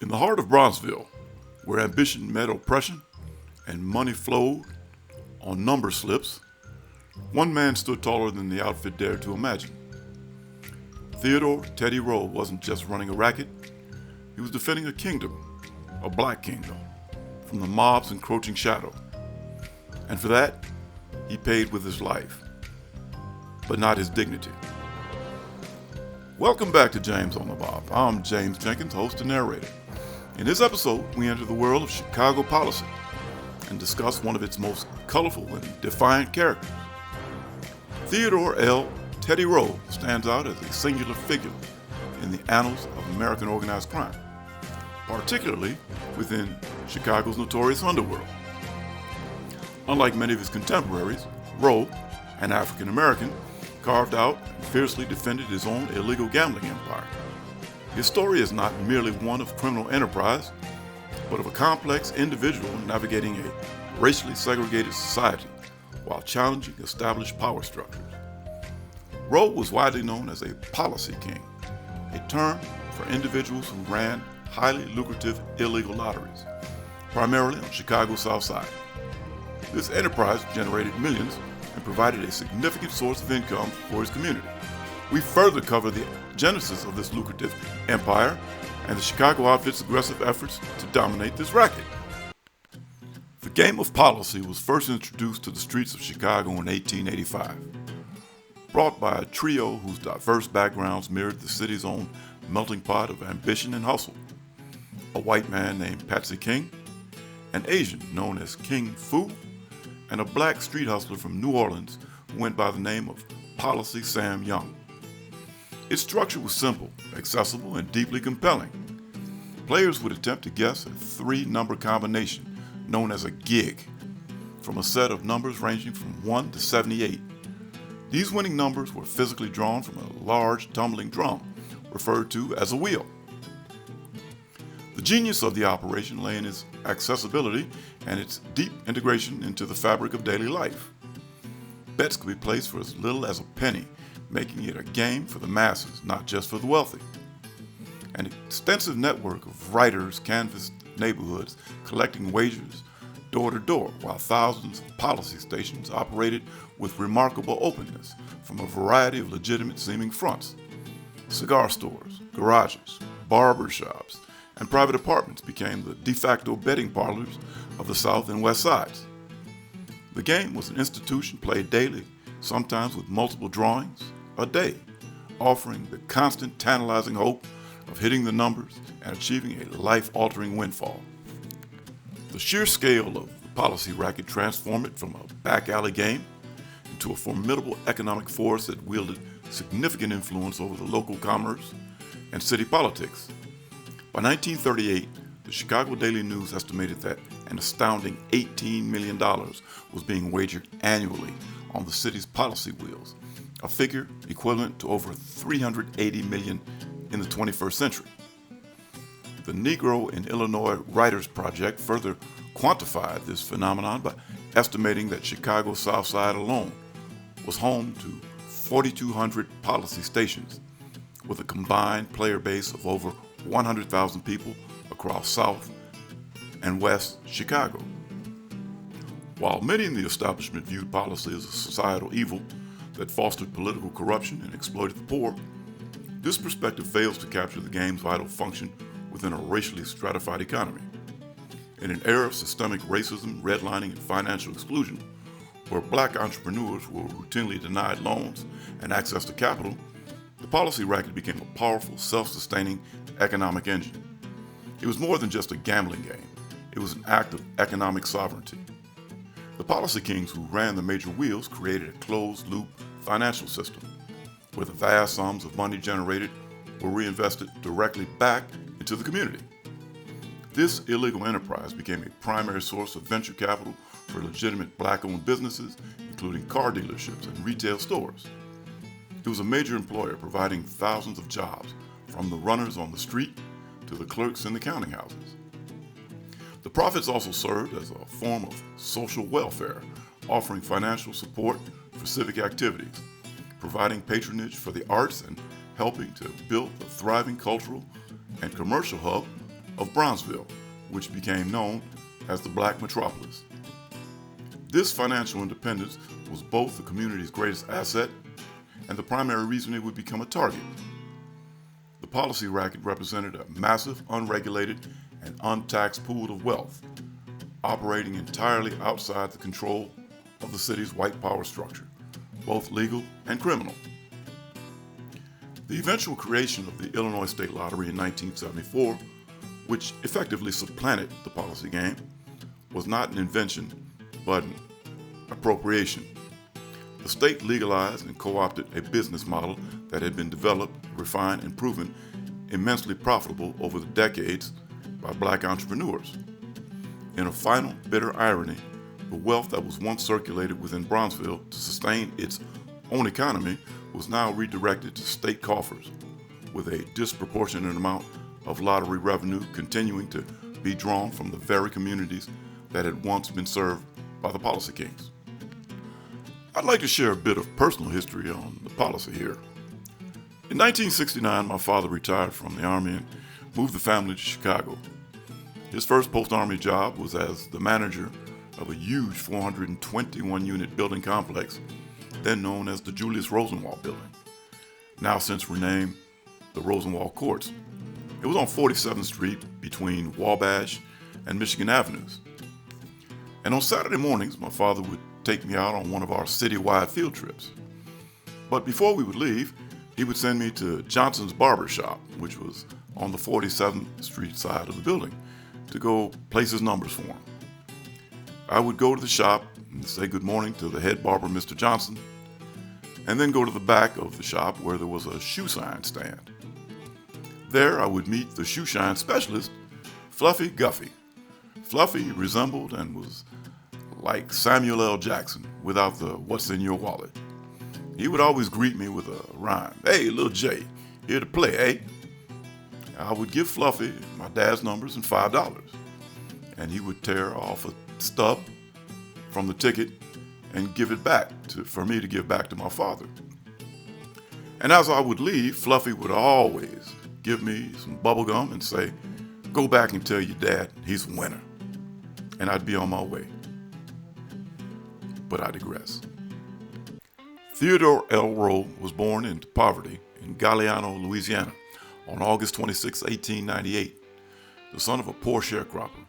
In the heart of Bronzeville, where ambition met oppression and money flowed on number slips, one man stood taller than the outfit dared to imagine. Theodore Teddy Rowe wasn't just running a racket, he was defending a kingdom, a black kingdom, from the mob's encroaching shadow. And for that, he paid with his life, but not his dignity. Welcome back to James on the Mob. I'm James Jenkins, host and narrator. In this episode, we enter the world of Chicago policy and discuss one of its most colorful and defiant characters. Theodore L. Teddy Rowe stands out as a singular figure in the annals of American organized crime, particularly within Chicago's notorious underworld. Unlike many of his contemporaries, Rowe, an African American, carved out and fiercely defended his own illegal gambling empire. His story is not merely one of criminal enterprise, but of a complex individual navigating a racially segregated society while challenging established power structures. Rowe was widely known as a policy king, a term for individuals who ran highly lucrative illegal lotteries, primarily on Chicago's South Side. This enterprise generated millions and provided a significant source of income for his community. We further cover the genesis of this lucrative empire and the Chicago outfit's aggressive efforts to dominate this racket. The game of policy was first introduced to the streets of Chicago in 1885. Brought by a trio whose diverse backgrounds mirrored the city's own melting pot of ambition and hustle. A white man named Patsy King, an Asian known as King Fu, and a black street hustler from New Orleans who went by the name of Policy Sam Young. Its structure was simple, accessible, and deeply compelling. Players would attempt to guess a three-number combination known as a gig from a set of numbers ranging from 1 to 78. These winning numbers were physically drawn from a large tumbling drum, referred to as a wheel. The genius of the operation lay in its accessibility and its deep integration into the fabric of daily life. Bets could be placed for as little as a penny, making it a game for the masses, not just for the wealthy. An extensive network of writers canvassed neighborhoods, collecting wagers door to door, while thousands of policy stations operated with remarkable openness from a variety of legitimate-seeming fronts. Cigar stores, garages, barber shops, and private apartments became the de facto betting parlors of the South and West Sides. The game was an institution played daily, sometimes with multiple drawings a day, offering the constant tantalizing hope of hitting the numbers and achieving a life-altering windfall. The sheer scale of the policy racket transformed it from a back alley game into a formidable economic force that wielded significant influence over the local commerce and city politics. By 1938, the Chicago Daily News estimated that an astounding $18 million was being wagered annually on the city's policy wheels, a figure equivalent to over $380 million in the 21st century. The Negro in Illinois Writers Project further quantified this phenomenon by estimating that Chicago's South Side alone was home to 4,200 policy stations, with a combined player base of over 100,000 people across South and West Chicago. While many in the establishment viewed policy as a societal evil that fostered political corruption and exploited the poor, this perspective fails to capture the game's vital function within a racially stratified economy. In an era of systemic racism, redlining, and financial exclusion, where black entrepreneurs were routinely denied loans and access to capital, the policy racket became a powerful, self-sustaining economic engine. It was more than just a gambling game. It was an act of economic sovereignty. The policy kings who ran the major wheels created a closed-loop financial system, where the vast sums of money generated were reinvested directly back into the community. This illegal enterprise became a primary source of venture capital for legitimate black-owned businesses, including car dealerships and retail stores. It was a major employer providing thousands of jobs, from the runners on the street to the clerks in the counting houses. The profits also served as a form of social welfare, offering financial support for civic activities, providing patronage for the arts, and helping to build a thriving cultural and commercial hub of Bronzeville, which became known as the Black Metropolis. This financial independence was both the community's greatest asset and the primary reason it would become a target. The policy racket represented a massive, unregulated, and untaxed pool of wealth, operating entirely outside the control of the city's white power structure, both legal and criminal. The eventual creation of the Illinois State Lottery in 1974, which effectively supplanted the policy game, was not an invention, but an appropriation. The state legalized and co-opted a business model that had been developed, refined, and proven immensely profitable over the decades by black entrepreneurs. In a final, bitter irony, the wealth that was once circulated within Bronzeville to sustain its own economy was now redirected to state coffers, with a disproportionate amount of lottery revenue continuing to be drawn from the very communities that had once been served by the policy kings. I'd like to share a bit of personal history on the policy here. In 1969, my father retired from the Army and moved the family to Chicago. His first post-Army job was as the manager of a huge 421-unit building complex, then known as the Julius Rosenwald Building, now since renamed the Rosenwald Courts. It was on 47th Street between Wabash and Michigan Avenues. And on Saturday mornings, my father would take me out on one of our citywide field trips. But before we would leave, he would send me to Johnson's Barber Shop, which was on the 47th Street side of the building, to go place his numbers for him. I would go to the shop and say good morning to the head barber, Mr. Johnson, and then go to the back of the shop where there was a shoe shine stand. There I would meet the shoe shine specialist, Fluffy Guffey. Fluffy resembled and was like Samuel L. Jackson without the "what's in your wallet." He would always greet me with a rhyme. "Hey, little J, here to play, eh?" I would give Fluffy my dad's numbers and $5, and he would tear off a stub from the ticket and give it back for me to give back to my father. And as I would leave, Fluffy would always give me some bubble gum and say, "Go back and tell your dad he's a winner." And I'd be on my way. But I digress. Theodore L. Rowe was born into poverty in Galliano, Louisiana, on August 26, 1898, the son of a poor sharecropper.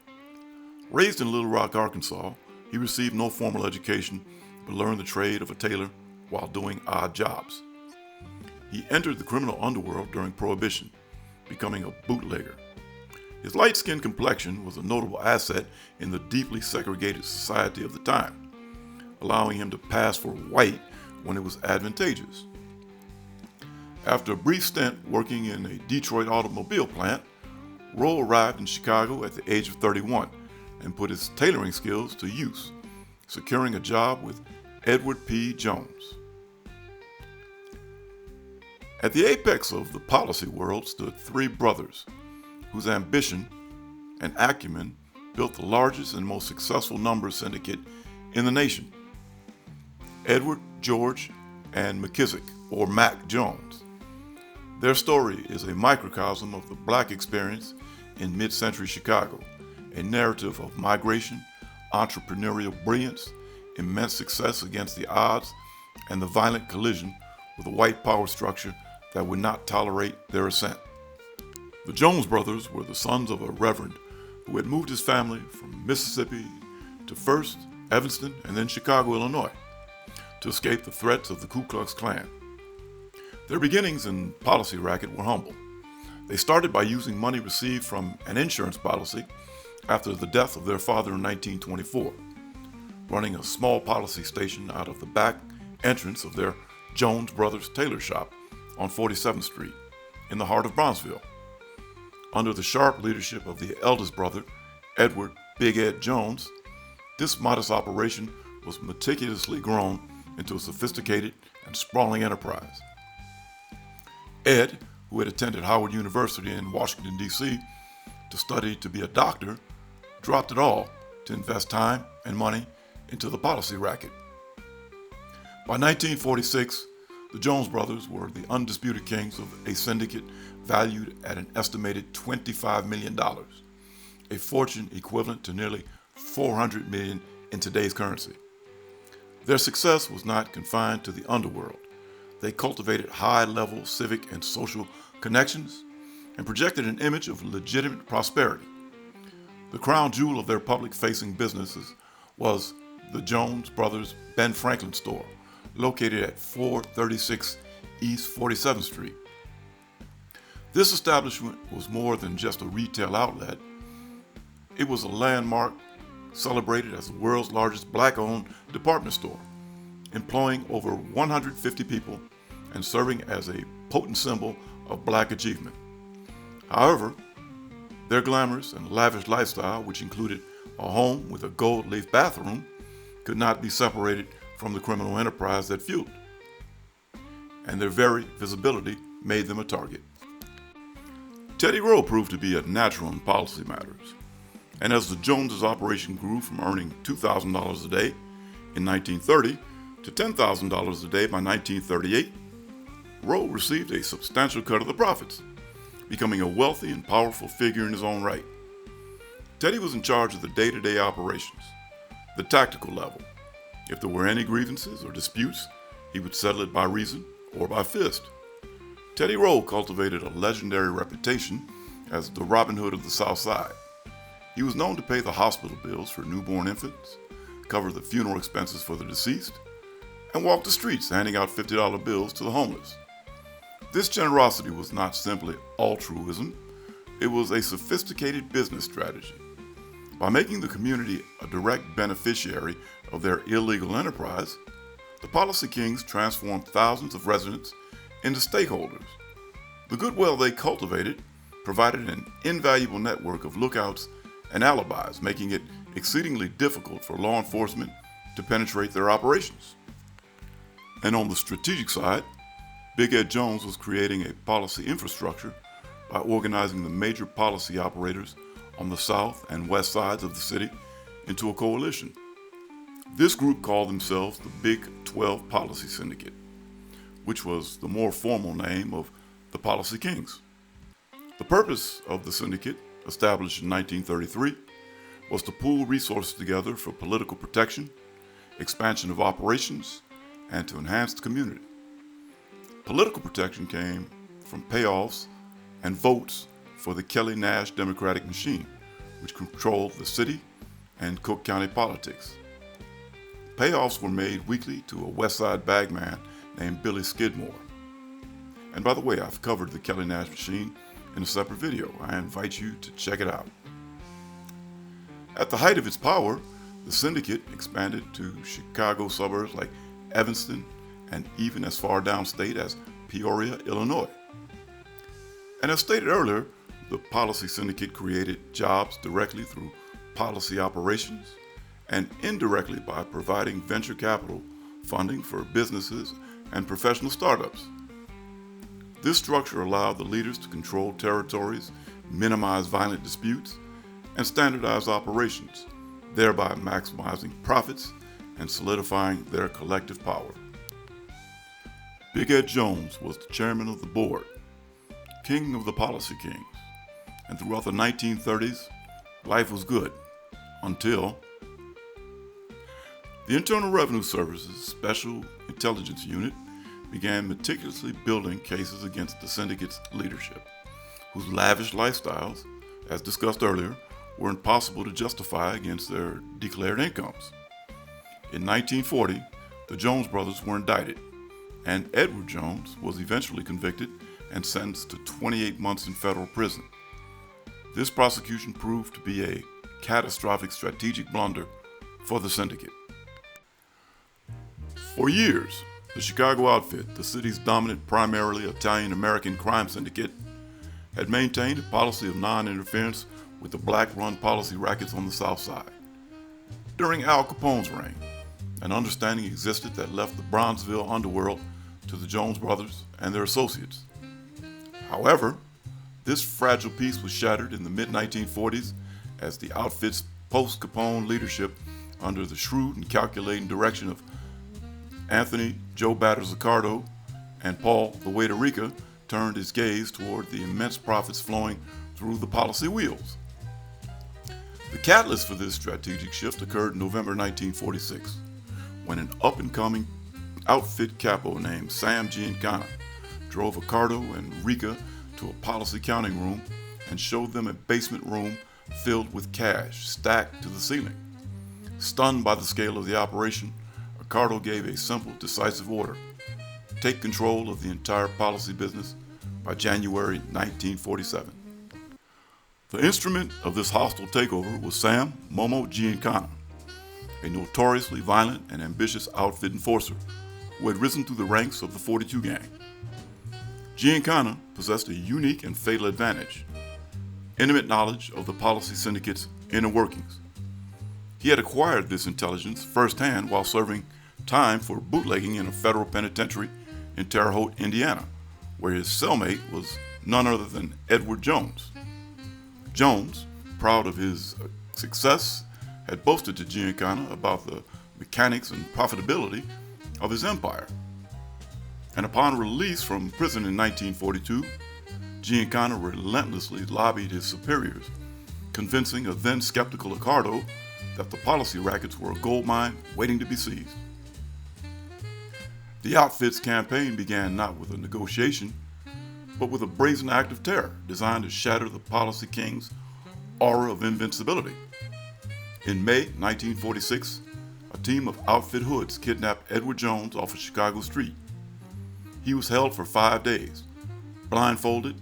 Raised in Little Rock, Arkansas, he received no formal education but learned the trade of a tailor while doing odd jobs. He entered the criminal underworld during Prohibition, becoming a bootlegger. His light-skinned complexion was a notable asset in the deeply segregated society of the time, allowing him to pass for white when it was advantageous. After a brief stint working in a Detroit automobile plant, Rowe arrived in Chicago at the age of 31 and put his tailoring skills to use, securing a job with Edward P. Jones. At the apex of the policy world stood three brothers whose ambition and acumen built the largest and most successful numbers syndicate in the nation: Edward, George, and McKissick, or Mac Jones. Their story is a microcosm of the black experience in mid-century Chicago, a narrative of migration, entrepreneurial brilliance, immense success against the odds, and the violent collision with a white power structure that would not tolerate their ascent. The Jones brothers were the sons of a reverend who had moved his family from Mississippi to first Evanston and then Chicago, Illinois, to escape the threats of the Ku Klux Klan. Their beginnings in policy racket were humble. They started by using money received from an insurance policy after the death of their father in 1924, running a small policy station out of the back entrance of their Jones Brothers tailor shop on 47th Street in the heart of Bronzeville. Under the sharp leadership of the eldest brother, Edward Big Ed Jones, this modest operation was meticulously grown into a sophisticated and sprawling enterprise. Ed, who had attended Howard University in Washington, D.C. to study to be a doctor, dropped it all to invest time and money into the policy racket. By 1946, the Jones brothers were the undisputed kings of a syndicate valued at an estimated $25 million, a fortune equivalent to nearly $400 million in today's currency. Their success was not confined to the underworld. They cultivated high-level civic and social connections and projected an image of legitimate prosperity. The crown jewel of their public-facing businesses was the Jones Brothers Ben Franklin store, located at 436 East 47th Street. This establishment was more than just a retail outlet. It was a landmark celebrated as the world's largest black-owned department store, employing over 150 people and serving as a potent symbol of black achievement. However, their glamorous and lavish lifestyle, which included a home with a gold leaf bathroom, could not be separated from the criminal enterprise that fueled it, and their very visibility made them a target. Teddy Rowe proved to be a natural in policy matters, and as the Joneses' operation grew from earning $2,000 a day in 1930 to $10,000 a day by 1938, Rowe received a substantial cut of the profits, becoming a wealthy and powerful figure in his own right. Teddy was in charge of the day-to-day operations, the tactical level. If there were any grievances or disputes, he would settle it by reason or by fist. Teddy Rowe cultivated a legendary reputation as the Robin Hood of the South Side. He was known to pay the hospital bills for newborn infants, cover the funeral expenses for the deceased, and walk the streets handing out $50 bills to the homeless. This generosity was not simply altruism, it was a sophisticated business strategy. By making the community a direct beneficiary of their illegal enterprise, the Policy Kings transformed thousands of residents into stakeholders. The goodwill they cultivated provided an invaluable network of lookouts and alibis, making it exceedingly difficult for law enforcement to penetrate their operations. And on the strategic side, Big Ed Jones was creating a policy infrastructure by organizing the major policy operators on the south and west sides of the city into a coalition. This group called themselves the Big 12 Policy Syndicate, which was the more formal name of the Policy Kings. The purpose of the syndicate, established in 1933, was to pool resources together for political protection, expansion of operations, and to enhance the community. Political protection came from payoffs and votes for the Kelly Nash Democratic machine, which controlled the city and Cook County politics. Payoffs were made weekly to a West Side bagman named Billy Skidmore. And by the way, I've covered the Kelly Nash machine in a separate video. I invite you to check it out. At the height of its power, the syndicate expanded to Chicago suburbs like Evanston and even as far downstate as Peoria, Illinois. And as stated earlier, the Policy Syndicate created jobs directly through policy operations and indirectly by providing venture capital funding for businesses and professional startups. This structure allowed the leaders to control territories, minimize violent disputes, and standardize operations, thereby maximizing profits and solidifying their collective power. Big Ed Jones was the chairman of the board, king of the Policy Kings, and throughout the 1930s, life was good until the Internal Revenue Service's Special Intelligence Unit began meticulously building cases against the syndicate's leadership, whose lavish lifestyles, as discussed earlier, were impossible to justify against their declared incomes. In 1940, the Jones brothers were indicted, and Edward Jones was eventually convicted and sentenced to 28 months in federal prison. This prosecution proved to be a catastrophic strategic blunder for the syndicate. For years, the Chicago outfit, the city's dominant primarily Italian-American crime syndicate, had maintained a policy of non-interference with the black-run policy rackets on the South Side. During Al Capone's reign, an understanding existed that left the Bronzeville underworld to the Jones brothers and their associates. However, this fragile peace was shattered in the mid-1940s as the outfit's post-Capone leadership, under the shrewd and calculating direction of Anthony Joe Batter Zaccardo and Paul the Waiter Rica, turned his gaze toward the immense profits flowing through the policy wheels. The catalyst for this strategic shift occurred in November 1946, when an up-and-coming outfit capo named Sam Giancana drove Ricardo and Rika to a policy counting room and showed them a basement room filled with cash stacked to the ceiling. Stunned by the scale of the operation, Ricardo gave a simple, decisive order: take control of the entire policy business by January 1947. The instrument of this hostile takeover was Sam Momo Giancana, a notoriously violent and ambitious outfit enforcer who had risen through the ranks of the 42 gang. Giancana possessed a unique and fatal advantage: intimate knowledge of the policy syndicate's inner workings. He had acquired this intelligence firsthand while serving time for bootlegging in a federal penitentiary in Terre Haute, Indiana, where his cellmate was none other than Edward Jones. Jones, proud of his success, had boasted to Giancana about the mechanics and profitability of his empire. And upon release from prison in 1942, Giancana relentlessly lobbied his superiors, convincing a then skeptical Ricardo that the policy rackets were a gold mine waiting to be seized. The outfit's campaign began not with a negotiation, but with a brazen act of terror designed to shatter the policy king's aura of invincibility. In May 1946, a team of outfit hoods kidnapped Edward Jones off a Chicago street. He was held for 5 days, blindfolded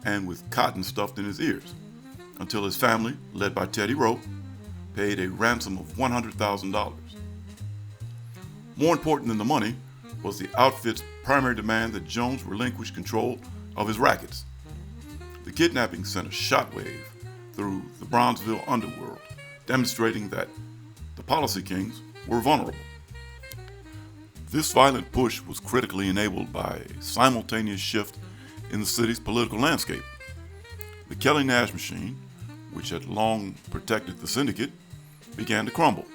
and with cotton stuffed in his ears, until his family, led by Teddy Rowe, paid a ransom of $100,000. More important than the money was the outfit's primary demand that Jones relinquish control of his rackets. The kidnapping sent a shockwave through the Bronzeville underworld, demonstrating that the policy kings were vulnerable. This violent push was critically enabled by a simultaneous shift in the city's political landscape. The Kelly Nash machine, which had long protected the syndicate, began to crumble.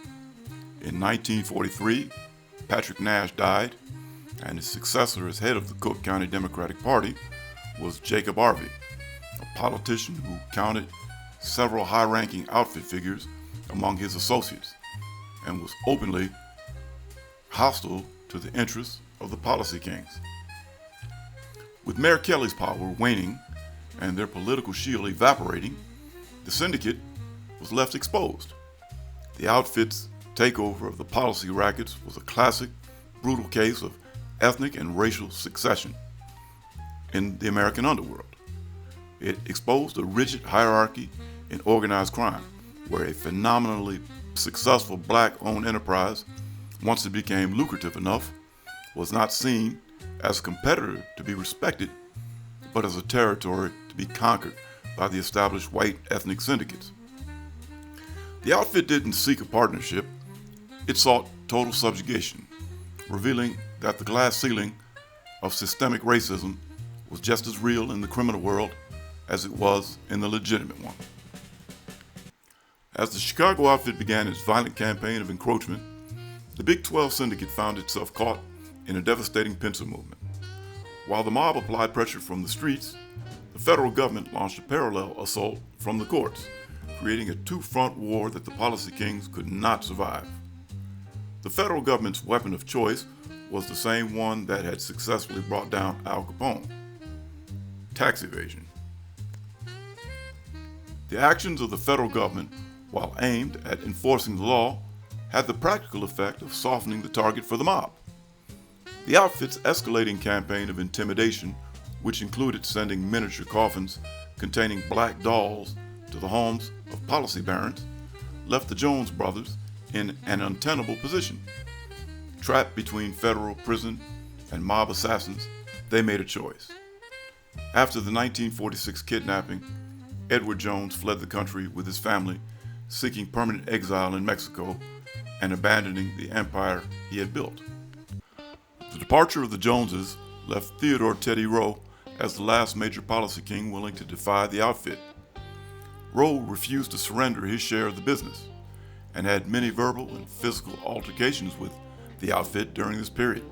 In 1943, Patrick Nash died, and his successor as head of the Cook County Democratic Party was Jacob Harvey, a politician who counted several high-ranking outfit figures among his associates and was openly hostile to the interests of the policy kings. With Mayor Kelly's power waning and their political shield evaporating, the syndicate was left exposed. The outfit's takeover of the policy rackets was a classic, brutal case of ethnic and racial succession in the American underworld. It exposed a rigid hierarchy in organized crime, where a phenomenally successful black-owned enterprise, once it became lucrative enough, was not seen as a competitor to be respected, but as a territory to be conquered by the established white ethnic syndicates. The outfit didn't seek a partnership, it sought total subjugation, revealing that the glass ceiling of systemic racism was just as real in the criminal world as it was in the legitimate one. As the Chicago outfit began its violent campaign of encroachment, the Big 12 syndicate found itself caught in a devastating pincer movement. While the mob applied pressure from the streets, the federal government launched a parallel assault from the courts, creating a two-front war that the policy kings could not survive. The federal government's weapon of choice was the same one that had successfully brought down Al Capone: tax evasion. The actions of the federal government, while aimed at enforcing the law, had the practical effect of softening the target for the mob. The outfit's escalating campaign of intimidation, which included sending miniature coffins containing black dolls to the homes of policy barons, left the Jones brothers in an untenable position. Trapped between federal prison and mob assassins, they made a choice. After the 1946 kidnapping, Edward Jones fled the country with his family, seeking permanent exile in Mexico and abandoning the empire he had built. The departure of the Joneses left Theodore Teddy Rowe as the last major policy king willing to defy the outfit. Rowe refused to surrender his share of the business and had many verbal and physical altercations with the outfit during this period,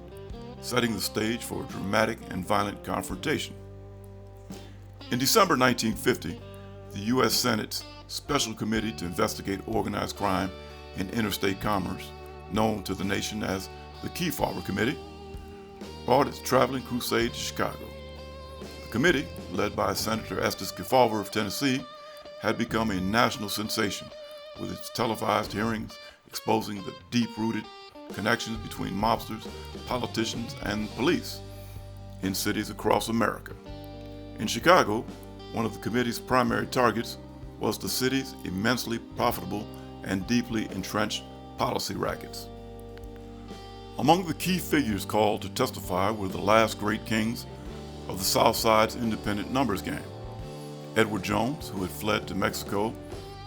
setting the stage for a dramatic and violent confrontation. In December 1950, the U.S. Senate's Special Committee to Investigate Organized Crime in Interstate Commerce, known to the nation as the Kefauver Committee, brought its traveling crusade to Chicago. The committee, led by Senator Estes Kefauver of Tennessee, had become a national sensation with its televised hearings exposing the deep-rooted connections between mobsters, politicians, and police in cities across America. In Chicago, one of the committee's primary targets was the city's immensely profitable and deeply entrenched policy rackets. Among the key figures called to testify were the last great kings of the South Side's independent numbers game: Edward Jones, who had fled to Mexico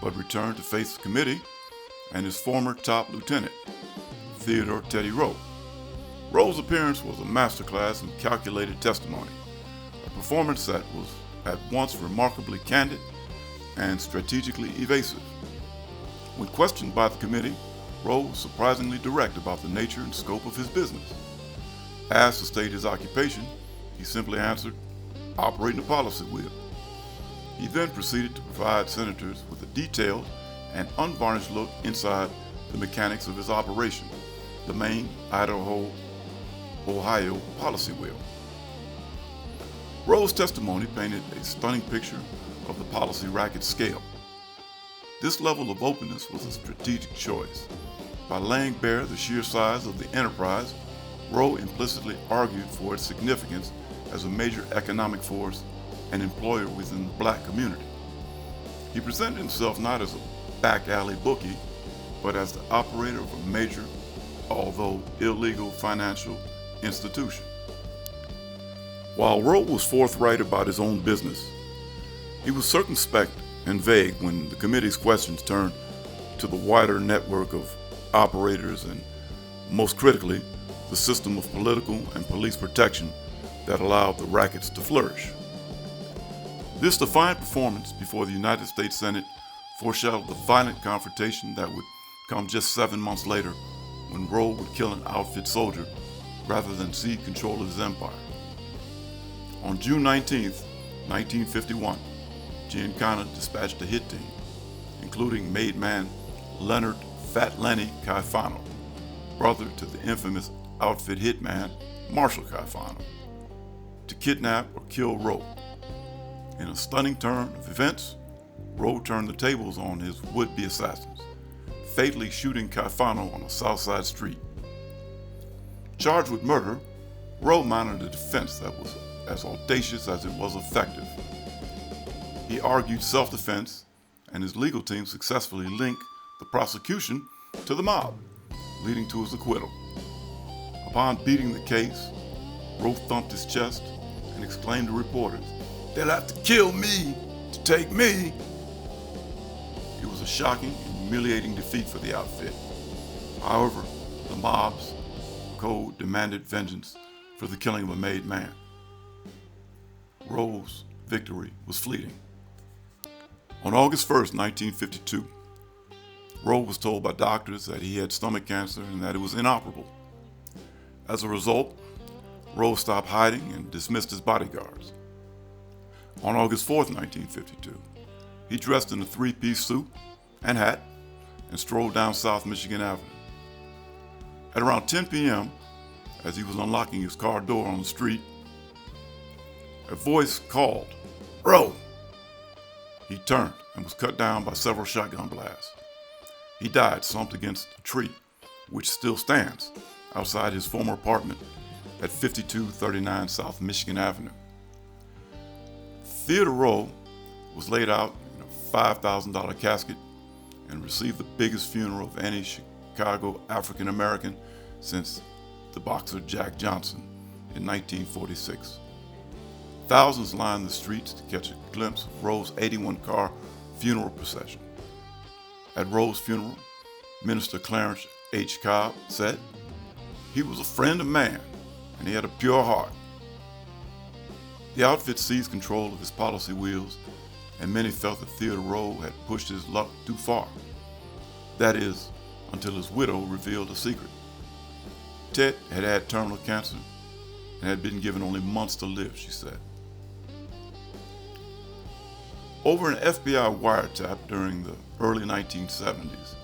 but returned to face the committee, and his former top lieutenant, Theodore Teddy Rowe. Rowe's appearance was a masterclass in calculated testimony, a performance that was at once remarkably candid and strategically evasive. When questioned by the committee, Rowe was surprisingly direct about the nature and scope of his business. Asked to state his occupation, he simply answered, "Operating a policy wheel." He then proceeded to provide senators with a detailed and unvarnished look inside the mechanics of his operation, the main Idaho, Ohio policy wheel. Rowe's testimony painted a stunning picture of the policy racket scale. This level of openness was a strategic choice. By laying bare the sheer size of the enterprise, Rowe implicitly argued for its significance as a major economic force and employer within the black community. He presented himself not as a back alley bookie, but as the operator of a major, although illegal, financial institution. While Rowe was forthright about his own business, he was circumspect and vague when the committee's questions turned to the wider network of operators and, most critically, the system of political and police protection that allowed the rackets to flourish. This defiant performance before the United States Senate foreshadowed the violent confrontation that would come just 7 months later, when Rowe would kill an outfit soldier rather than cede control of his empire. On June 19, 1951, Giancana dispatched a hit team, including made man Leonard Fat Lenny Caifano, brother to the infamous outfit hitman Marshall Caifano, to kidnap or kill Rowe. In a stunning turn of events, Rowe turned the tables on his would-be assassins, fatally shooting Caifano on a South Side street. Charged with murder, Rowe mounted a defense that was as audacious as it was effective. He argued self-defense, and his legal team successfully linked the prosecution to the mob, leading to his acquittal. Upon beating the case, Rowe thumped his chest and exclaimed to reporters, "They'll have to kill me to take me." It was a shocking and humiliating defeat for the outfit. However, the mob's code demanded vengeance for the killing of a made man. Rowe's victory was fleeting. On August 1st, 1952, Rowe was told by doctors that he had stomach cancer and that it was inoperable. As a result, Rowe stopped hiding and dismissed his bodyguards. On August 4th, 1952, he dressed in a three-piece suit and hat and strolled down South Michigan Avenue. At around 10 p.m., as he was unlocking his car door on the street, a voice called, "Rowe!" He turned and was cut down by several shotgun blasts. He died slumped against a tree, which still stands outside his former apartment at 5239 South Michigan Avenue. Theodore Rowe was laid out in a $5,000 casket and received the biggest funeral of any Chicago African American since the boxer Jack Johnson in 1946. Thousands lined the streets to catch a glimpse of Rowe's 81-car funeral procession. At Rowe's funeral, Minister Clarence H. Cobb said, "He was a friend of man, and he had a pure heart." The outfit seized control of his policy wheels, and many felt that Theodore Rowe had pushed his luck too far. That is, until his widow revealed a secret. Ted had had terminal cancer and had been given only months to live, she said. Over an FBI wiretap during the early 1970s,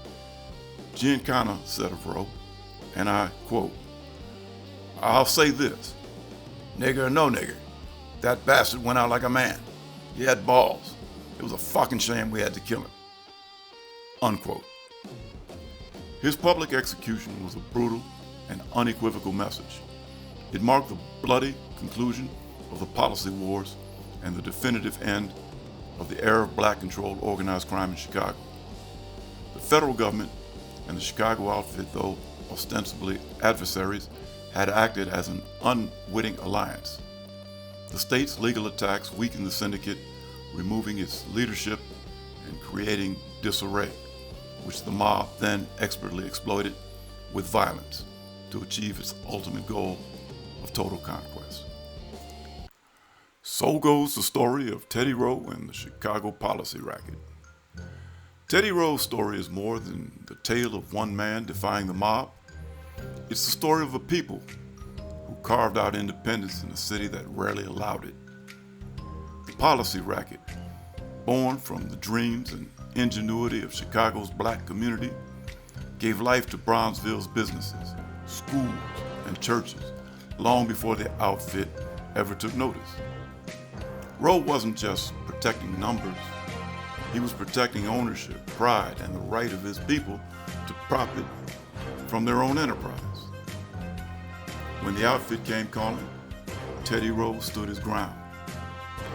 Giancana said of Rowe, and I quote, "I'll say this, nigger or no nigger, that bastard went out like a man. He had balls. It was a fucking shame we had to kill him." Unquote. His public execution was a brutal and unequivocal message. It marked the bloody conclusion of the policy wars and the definitive end of the era of black-controlled organized crime in Chicago. The federal government and the Chicago outfit, though ostensibly adversaries, had acted as an unwitting alliance. The state's legal attacks weakened the syndicate, removing its leadership and creating disarray, which the mob then expertly exploited with violence to achieve its ultimate goal of total conquest. So goes the story of Teddy Rowe and the Chicago policy racket. Teddy Rowe's story is more than the tale of one man defying the mob. It's the story of a people who carved out independence in a city that rarely allowed it. The policy racket, born from the dreams and ingenuity of Chicago's black community, gave life to Bronzeville's businesses, schools, and churches long before the outfit ever took notice. Rowe wasn't just protecting numbers, he was protecting ownership, pride, and the right of his people to profit from their own enterprise. When the outfit came calling, Teddy Rowe stood his ground,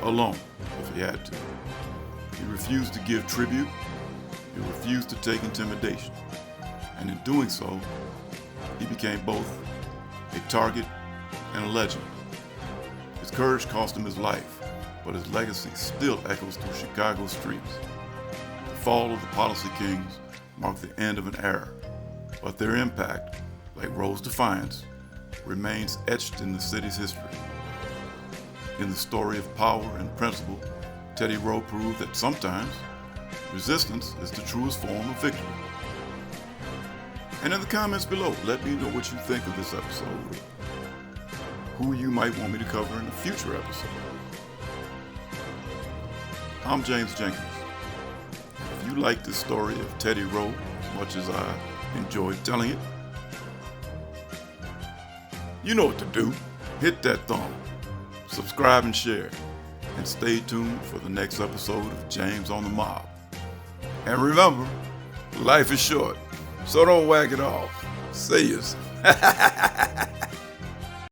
alone if he had to. He refused to give tribute, he refused to take intimidation, and in doing so, he became both a target and a legend. His courage cost him his life, but his legacy still echoes through Chicago's streets. The fall of the policy kings marked the end of an era, but their impact, like Rowe's defiance, remains etched in the city's history. In the story of power and principle, Teddy Rowe proved that sometimes resistance is the truest form of victory. And in the comments below, let me know what you think of this episode, or who you might want me to cover in a future episode. I'm James Jenkins. If you like this story of Teddy Rowe as much as I enjoyed telling it, you know what to do. Hit that thumb, subscribe and share, and stay tuned for the next episode of James on the Mob. And remember, life is short, so don't whack it off. See yous.